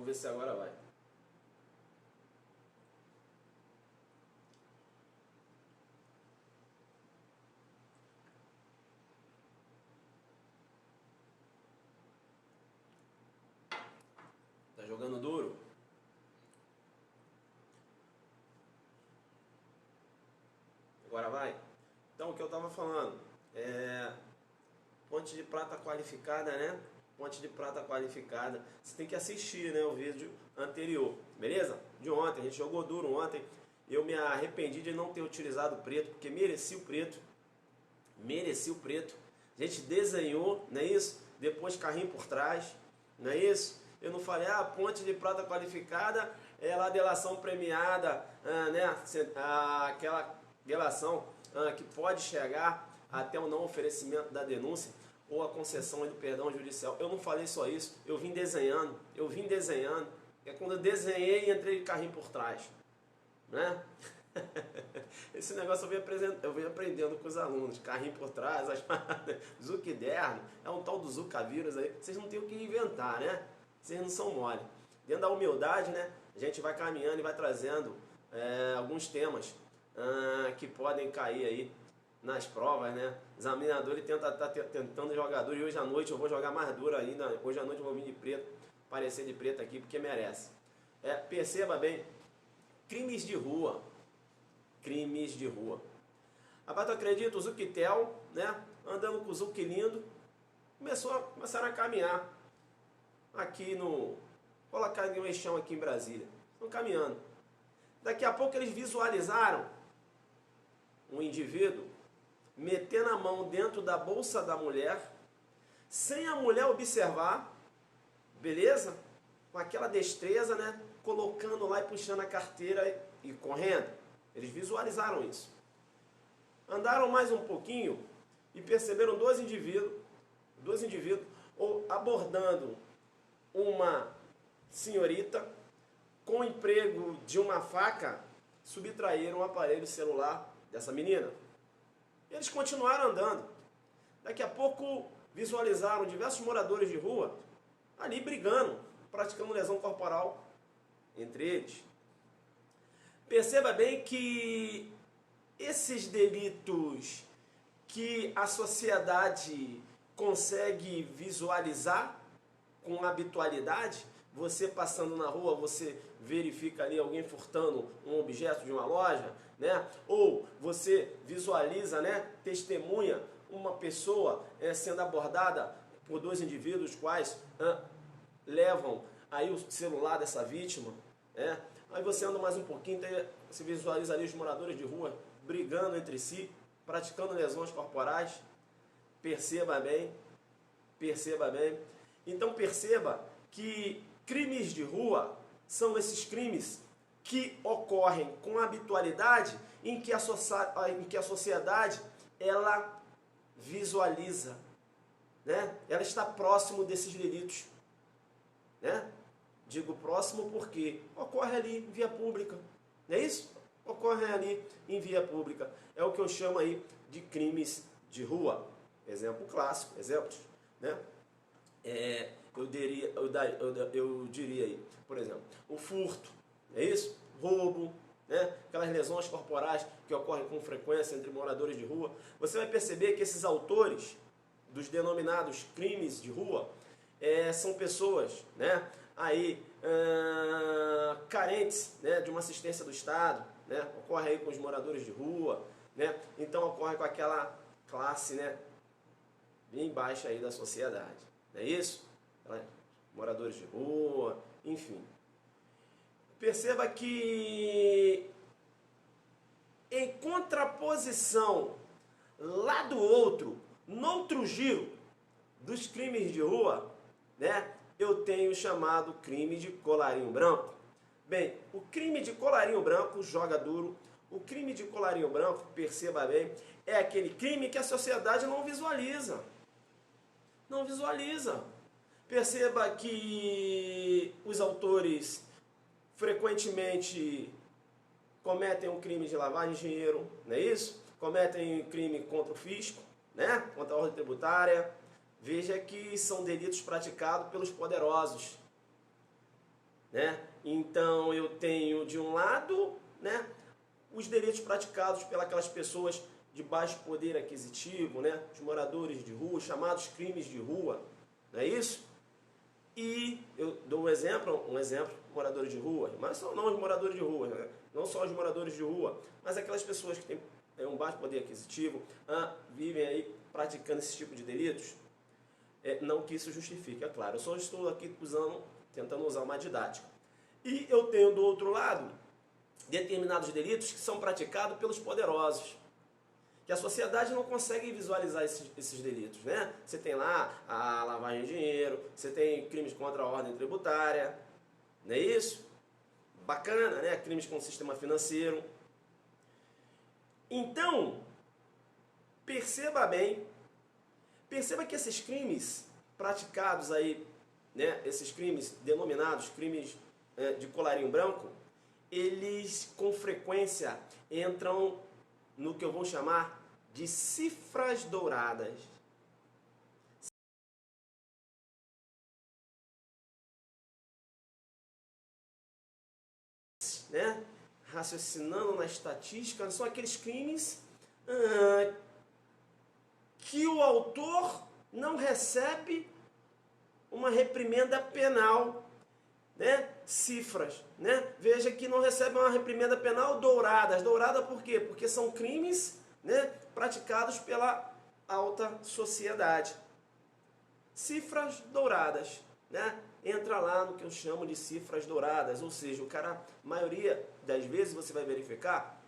Vamos ver se agora vai. Tá jogando duro? Agora vai? Então, o que eu estava falando, ponte de prata qualificada, né? Ponte de prata qualificada. Você tem que assistir, né, o vídeo anterior, beleza? De ontem, a gente jogou duro ontem. Eu me arrependi de não ter utilizado o preto, porque mereci o preto. Mereci o preto. A gente desenhou, não é isso? Depois carrinho por trás, não é isso? Eu não falei, ponte de prata qualificada é lá delação premiada, né? Aquela delação que pode chegar até o não oferecimento da denúncia ou a concessão do perdão judicial. Eu não falei só isso, eu vim desenhando. É quando eu desenhei e entrei de carrinho por trás, né? Esse negócio eu venho aprendendo com os alunos, carrinho por trás, Zuquiderno, é um tal do Zucavírus aí, vocês não têm o que inventar, né? Vocês não são mole. Dentro da humildade, né, a gente vai caminhando e vai trazendo alguns temas que podem cair aí nas provas, né? O examinador ele tá tentando jogar duro, e hoje à noite eu vou jogar mais duro ainda, hoje à noite eu vou vir de preto, parecer de preto aqui, porque merece. Perceba bem, crimes de rua. Crimes de rua. Rapaz, tu acredita? O Zuquitel, né? Andando com o Zuki lindo, começaram a caminhar aqui no... Colocar em um eixão aqui em Brasília. Estão caminhando. Daqui a pouco eles visualizaram um indivíduo metendo a mão dentro da bolsa da mulher, sem a mulher observar, beleza? Com aquela destreza, né? Colocando lá e puxando a carteira e correndo. Eles visualizaram isso. Andaram mais um pouquinho e perceberam dois indivíduos abordando uma senhorita com o emprego de uma faca, subtraíram o aparelho celular dessa menina. Eles continuaram andando. Daqui a pouco visualizaram diversos moradores de rua ali brigando, praticando lesão corporal entre eles. Perceba bem que esses delitos que a sociedade consegue visualizar com habitualidade, você passando na rua, você verifica ali alguém furtando um objeto de uma loja, né? Ou você visualiza, né, testemunha uma pessoa sendo abordada por dois indivíduos quais levam aí o celular dessa vítima, né? Aí você anda mais um pouquinho, você visualiza ali os moradores de rua brigando entre si, praticando lesões corporais. Perceba bem. Então perceba que crimes de rua são esses crimes que ocorrem com habitualidade em que a sociedade ela visualiza, né? Ela está próximo desses delitos, né? Digo próximo porque ocorre ali em via pública, não é isso? Ocorre ali em via pública. É o que eu chamo aí de crimes de rua. Exemplo clássico, exemplos, né? Eu diria aí, por exemplo, o furto, é isso? Roubo, né? Aquelas lesões corporais que ocorrem com frequência entre moradores de rua. Você vai perceber que esses autores dos denominados crimes de rua são pessoas, né, aí, carentes, né, de uma assistência do Estado, né? Ocorre aí com os moradores de rua, né? Então ocorre com aquela classe, né, bem baixa aí da sociedade, não é isso? Moradores de rua, enfim. Perceba que em contraposição lá do outro, no outro giro dos crimes de rua, né, eu tenho chamado crime de colarinho branco. Bem, o crime de colarinho branco joga duro. O crime de colarinho branco, perceba bem, é aquele crime que a sociedade não visualiza. Não visualiza. Perceba que os autores frequentemente cometem um crime de lavagem de dinheiro, não é isso? Cometem um crime contra o fisco, né? Contra a ordem tributária. Veja que são delitos praticados pelos poderosos. né? Então eu tenho de um lado, né, os delitos praticados pelas pessoas de baixo poder aquisitivo, né, os moradores de rua, chamados crimes de rua, não é isso? E eu dou um exemplo, moradores de rua, mas não os moradores de rua, né? Não só os moradores de rua, mas aquelas pessoas que têm um baixo poder aquisitivo, vivem aí praticando esse tipo de delitos. Não que isso justifique, é claro, eu só estou aqui tentando usar uma didática. E eu tenho do outro lado determinados delitos que são praticados pelos poderosos, que a sociedade não consegue visualizar esses delitos, né? Você tem lá a lavagem de dinheiro, você tem crimes contra a ordem tributária, não é isso? Bacana, né? Crimes com o sistema financeiro. Então, perceba que esses crimes praticados aí, né? Esses crimes denominados crimes de colarinho branco, eles com frequência entram no que eu vou chamar de cifras douradas. Né? Raciocinando na estatística, são aqueles crimes que o autor não recebe uma reprimenda penal, né? Cifras, né? Veja que não recebe uma reprimenda penal douradas. Dourada por quê? Porque são crimes, né, praticados pela alta sociedade. Cifras douradas, né? Entra lá no que eu chamo de cifras douradas, ou seja, o cara, a maioria das vezes você vai verificar,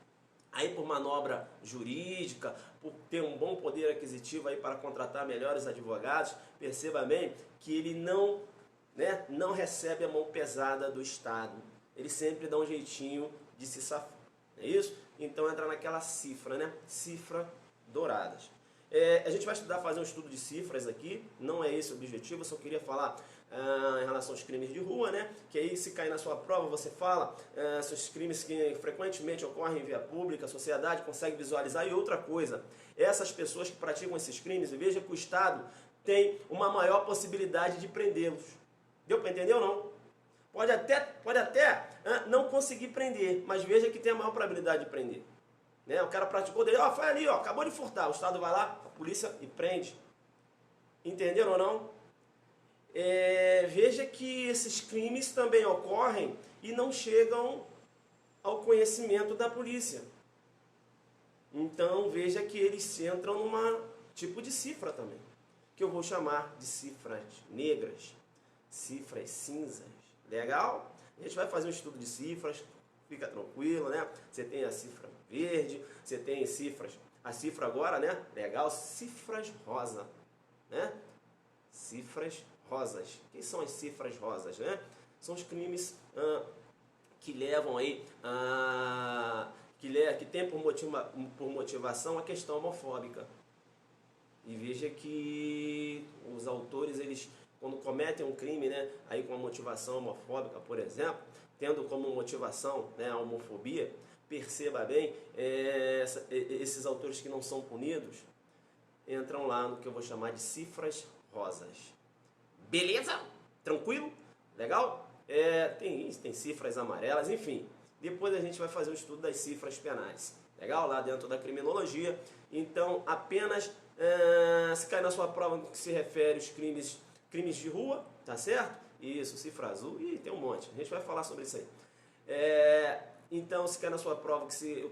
aí por manobra jurídica, por ter um bom poder aquisitivo aí para contratar melhores advogados, perceba bem que ele não recebe a mão pesada do Estado. Ele sempre dá um jeitinho de se safar. É isso? Então entra naquela cifra, né? Cifra douradas. A gente vai fazer um estudo de cifras aqui, não é esse o objetivo, eu só queria falar em relação aos crimes de rua, né? Que aí se cair na sua prova, você fala esses crimes que frequentemente ocorrem em via pública, a sociedade consegue visualizar. E outra coisa, essas pessoas que praticam esses crimes, veja que o Estado tem uma maior possibilidade de prendê-los. Deu para entender ou não? Pode até não conseguir prender, mas veja que tem a maior probabilidade de prender. Né? O cara praticou dele, foi ali, acabou de furtar. O Estado vai lá, a polícia e prende. Entenderam ou não? Veja que esses crimes também ocorrem e não chegam ao conhecimento da polícia. Então veja que eles entram numa tipo de cifra também, que eu vou chamar de cifras negras, cifras cinzas. Legal? A gente vai fazer um estudo de cifras, fica tranquilo, né? Você tem a cifra verde, você tem a cifra agora, né? Legal, cifras rosa, né? Cifras rosas. Quem são as cifras rosas, né? São os crimes que levam aí que tem por motivação a questão homofóbica. E veja que os autores, eles, quando cometem um crime, né, aí com a motivação homofóbica, por exemplo, tendo como motivação, né, a homofobia, perceba bem, esses autores que não são punidos entram lá no que eu vou chamar de cifras rosas. Beleza? Tranquilo? Legal? Tem cifras amarelas, enfim. Depois a gente vai fazer um estudo das cifras penais. Legal? Lá dentro da criminologia. Então, apenas se cair na sua prova no que se refere aos crimes de rua, tá certo? Isso, cifra azul, e tem um monte. A gente vai falar sobre isso aí. Então, se cair na sua prova que se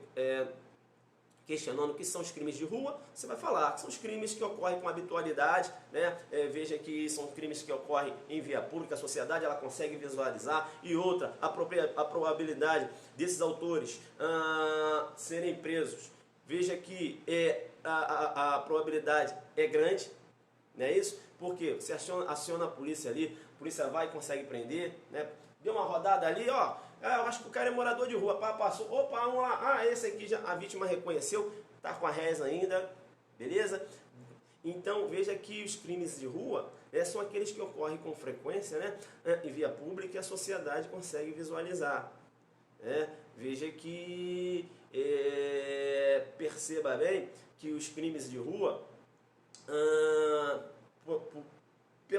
questionando o que são os crimes de rua, você vai falar que são os crimes que ocorrem com habitualidade, né? Veja que são crimes que ocorrem em via pública, a sociedade ela consegue visualizar. E outra, a probabilidade desses autores serem presos, veja que a probabilidade é grande, não é isso? Porque você aciona a polícia ali, a polícia vai e consegue prender, né? Deu uma rodada ali, ó, eu acho que o cara é morador de rua, passou, opa, vamos lá, esse aqui já a vítima reconheceu, tá com a reza ainda, beleza? Então veja que os crimes de rua são aqueles que ocorrem com frequência, né, em via pública, e a sociedade consegue visualizar. Veja que perceba bem que os crimes de rua,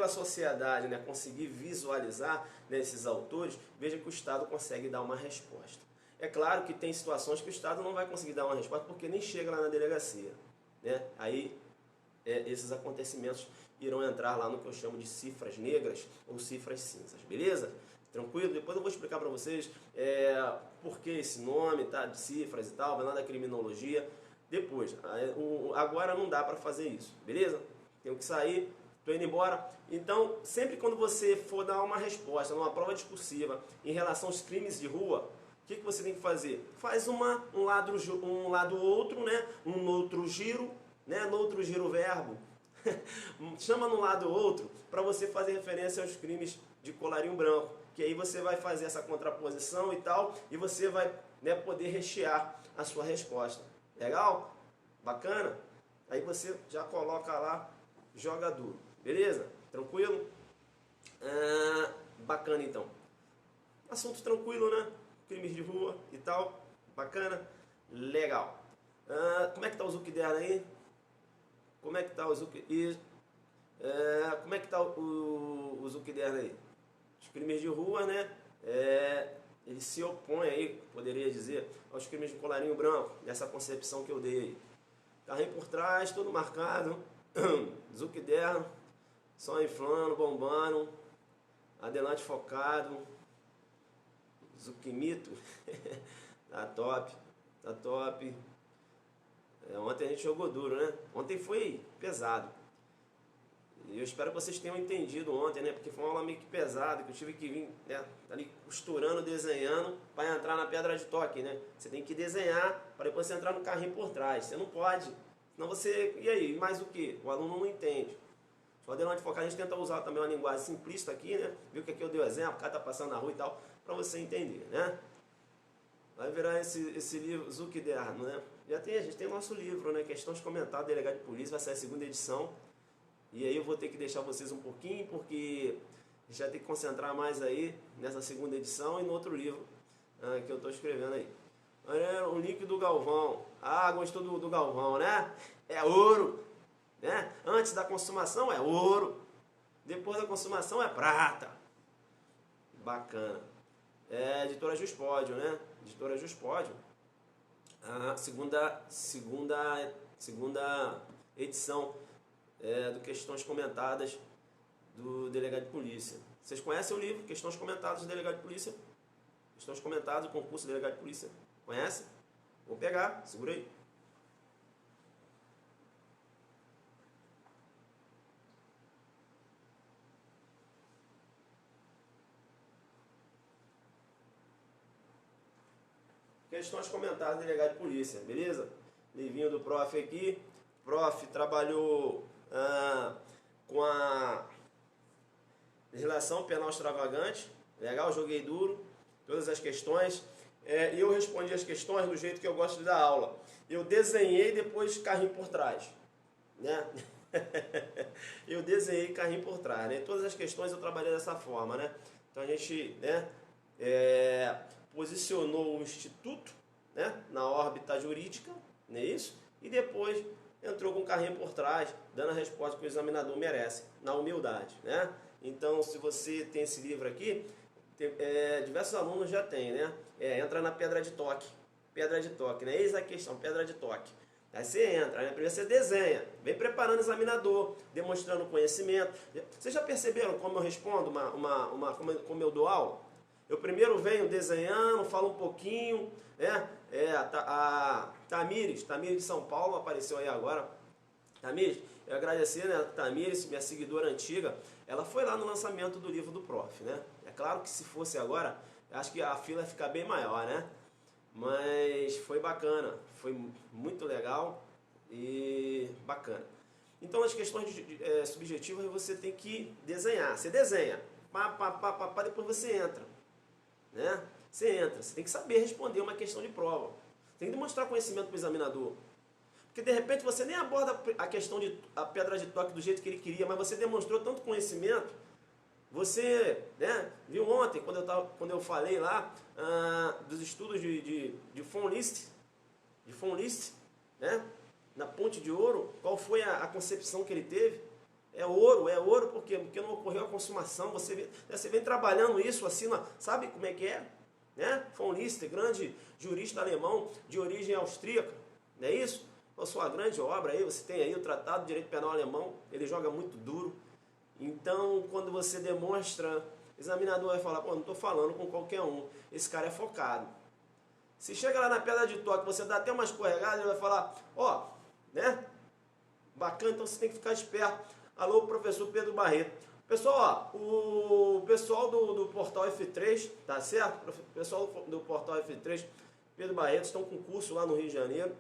pela sociedade, né, conseguir visualizar, né, esses autores, veja que o Estado consegue dar uma resposta. É claro que tem situações que o Estado não vai conseguir dar uma resposta porque nem chega lá na delegacia, né? Aí esses acontecimentos irão entrar lá no que eu chamo de cifras negras ou cifras cinzas, beleza? Tranquilo? Depois eu vou explicar para vocês por que esse nome, tá, de cifras e tal, vai lá da criminologia. Depois, agora não dá para fazer isso, beleza? Tenho que sair, estou indo embora. Então, sempre quando você for dar uma resposta numa prova discursiva em relação aos crimes de rua, o que você tem que fazer? Faz um lado outro, né? Um outro giro, né? No outro giro verbo. Chama no lado outro para você fazer referência aos crimes de colarinho branco. Que aí você vai fazer essa contraposição e tal, e você vai, né, poder rechear a sua resposta. Legal? Bacana? Aí você já coloca lá, joga duro. Beleza? Tranquilo? Bacana então. Assunto tranquilo, né? Crimes de rua e tal. Bacana? Legal. Como é que tá o Zuckerberg aí? Como é que tá o Zuckerberg? Como é que tá o Zuckerberg aí? Os crimes de rua, né? Ele se opõe aí, poderia dizer, aos crimes de colarinho branco, nessa concepção que eu dei aí. Carrinho por trás, todo marcado. Zuckerberg, só inflando, bombando. Adelante focado. Zuquimito. Tá top. Tá top. Ontem a gente jogou duro, né? Ontem foi pesado. E eu espero que vocês tenham entendido ontem, né? Porque foi uma aula meio que pesada, que eu tive que vir, né, ali costurando, desenhando, para entrar na pedra de toque, né? Você tem que desenhar para depois você entrar no carrinho por trás. Você não pode. Senão você... E aí? Mais o quê? O aluno não entende. Só adelante focar, a gente tenta usar também uma linguagem simplista aqui, né? Viu que aqui eu dei o exemplo, o cara tá passando na rua e tal, para você entender, né? Vai virar esse livro, Zuckerberg, né? A gente tem o nosso livro, né? Questões comentadas, Delegado de Polícia, vai sair a segunda edição. E aí eu vou ter que deixar vocês um pouquinho, porque a gente vai ter que concentrar mais aí nessa segunda edição e no outro livro que eu estou escrevendo aí. Olha, o link do Galvão. Gostou do Galvão, né? É ouro, né? Antes da consumação é ouro. Depois da consumação é prata. Bacana. Editora Juspódio, né? Editora Juspódio. Segunda edição do Questões Comentadas do Delegado de Polícia. Vocês conhecem o livro Questões Comentadas do Delegado de Polícia? Questões Comentadas do concurso de Delegado de Polícia. Conhece? Vou pegar, segura aí. Questões Comentadas do Delegado de Polícia, beleza? Livrinho do prof aqui. Prof trabalhou com a legislação penal extravagante. Legal, joguei duro, todas as questões. E eu respondi as questões do jeito que eu gosto de dar aula. Eu desenhei depois carrinho por trás, né? Eu desenhei carrinho por trás, né? Todas as questões eu trabalhei dessa forma, né? Então a gente, né, posicionou o instituto, né, na órbita jurídica, não é isso? E depois entrou com o carrinho por trás, dando a resposta que o examinador merece, na humildade, né? Então, se você tem esse livro aqui, diversos alunos já têm, né? Entra na pedra de toque, né? Eis a questão, pedra de toque. Aí você entra, né? Primeiro você desenha, vem preparando o examinador, demonstrando conhecimento. Vocês já perceberam como eu respondo, como eu dou aula? Eu primeiro venho desenhando, falo um pouquinho, né? A Tamires de São Paulo apareceu aí agora. Tamires, eu agradecer, né? Tamires, minha seguidora antiga, ela foi lá no lançamento do livro do prof, né? É claro que se fosse agora, acho que a fila ia ficar bem maior, né? Mas foi bacana, foi muito legal e bacana. Então as questões subjetivas você tem que desenhar. Você desenha, depois você entra, né? Você tem que saber responder uma questão de prova. Tem que demonstrar conhecimento para o examinador. Porque de repente você nem aborda a questão a pedra de toque do jeito que ele queria, mas você demonstrou tanto conhecimento. Você, né, viu ontem, quando eu falei lá dos estudos de von List, né, na Ponte de Ouro, qual foi a concepção que ele teve? É ouro, por quê? Porque no ocorreu a consumação, você vem trabalhando isso assim, sabe como é que é? Né? Von Lister, grande jurista alemão de origem austríaca, não é isso? A sua grande obra aí, você tem aí o Tratado de Direito Penal Alemão, ele joga muito duro. Então, quando você demonstra, o examinador vai falar, pô, não estou falando com qualquer um, esse cara é focado. Se chega lá na pedra de toque, você dá até uma escorregada, ele vai falar, ó, né? Bacana, então você tem que ficar esperto. Alô, professor Pedro Barreto. Pessoal, ó, o pessoal do Portal F3, tá certo? O pessoal do Portal F3, Pedro Barreto, estão com curso lá no Rio de Janeiro.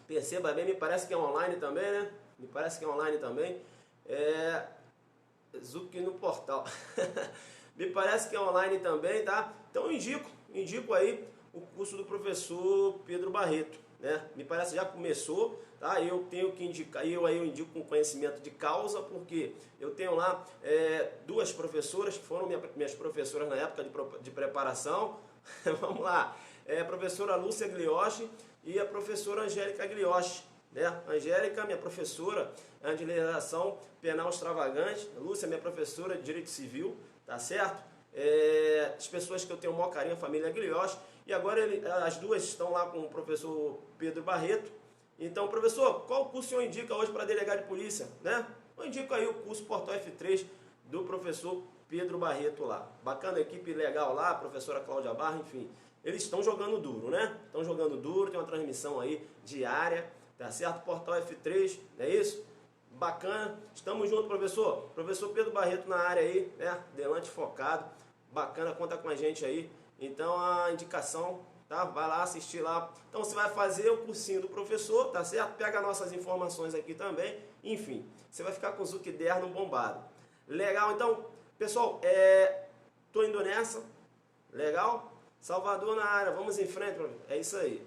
Perceba bem, me parece que é online também, né? Me parece que é online também. Zuc no portal. Me parece que é online também, tá? Então eu indico aí o curso do professor Pedro Barreto, né? Me parece que já começou, tá? Eu tenho que indicar, eu indico com conhecimento de causa, porque eu tenho lá duas professoras que foram minhas professoras na época de preparação. Vamos lá, a professora Lúcia Glioche e a professora Angélica Glioche, né? Angélica, minha professora de legislação penal extravagante, Lúcia, minha professora de direito civil, tá certo? As pessoas que eu tenho o maior carinho, a família Glioche, e agora as duas estão lá com o professor Pedro Barreto. Então, professor, qual curso o senhor indica hoje para delegado de polícia, né? Eu indico aí o curso Portal F3 do professor Pedro Barreto lá. Bacana, equipe legal lá, professora Cláudia Barra, enfim. Eles estão jogando duro, né? Estão jogando duro, tem uma transmissão aí diária, tá certo? Portal F3, não é isso? Bacana, estamos juntos, professor. Professor Pedro Barreto na área aí, né? Delante focado, bacana, conta com a gente aí. Então a indicação, tá? Vai lá assistir lá. Então você vai fazer o cursinho do professor, tá certo? Pega nossas informações aqui também. Enfim, você vai ficar com o Zucderno bombado. Legal, então, pessoal, tô indo nessa. Legal? Salvador na área, vamos em frente, é isso aí.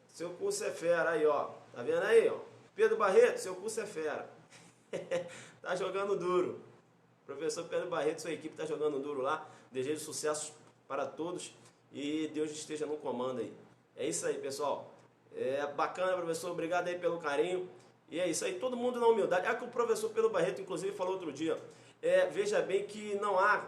Seu curso é fera aí, ó. Tá vendo aí, ó? Pedro Barreto, seu curso é fera. Tá jogando duro. Professor Pedro Barreto, sua equipe tá jogando duro lá. Desejo sucesso para todos e Deus esteja no comando aí. É isso aí, pessoal. Bacana, professor. Obrigado aí pelo carinho. E é isso aí, todo mundo na humildade. É que o professor Pedro Barreto, inclusive, falou outro dia. Veja bem que não há